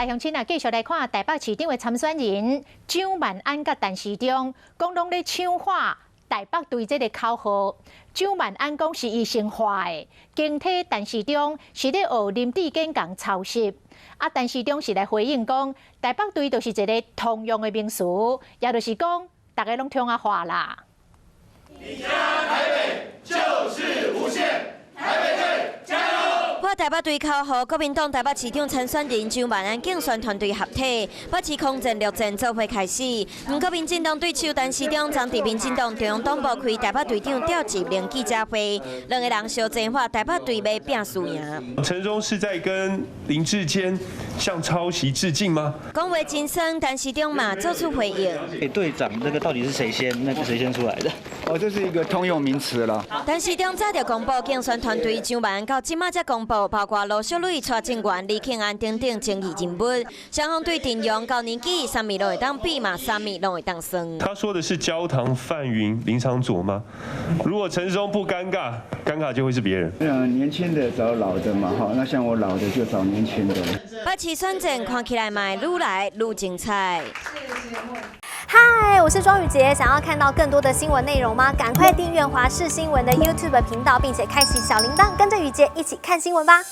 乡亲啊，继续来看台北市长的参选人蒋万安甲陈时中，讲拢咧抢化台北队这个口号。蒋万安讲是伊先画的，经体陈时中是咧学林志坚共抄袭。啊，陈时中是来回应讲，台北队就是一个通用的名词，也就是讲大家拢听啊话啦。你家台北就是无限，台北队加油！我台北队口号，国民党台北市长参选人蒋万安竞选团队合体，保持空战陆战做伙开始。不过，民进党对手陈时中将伫民进党中央党部开台北队长调集令记者会，两个人相争话台北队要拼输赢。陈忠是在跟林志坚向抄袭致敬吗？讲话真酸，陈时中嘛做出回应。队长，这个到底是谁先？那个谁先出来的？这是一个通用名词了。陈时中早就公布竞选团队蒋万安到即马才公布，包括罗秀蕾、蔡正元、李庆安等等争议人物。双方对阵容高年纪，啥物拢会当比嘛，啥物拢会当算。他说的是焦糖、范云、林长佐吗？如果陈时中不尴尬，尴尬就会是别人。年轻的找老的嘛，哈，那像我老的就找年轻的。北市选战看起来嘛，愈来愈精彩。嗨，我是庄宇杰。想要看到更多的新闻内容吗？赶快订阅华视新闻的 YouTube 频道，并且开启小铃铛，跟着宇杰一起看新闻吧。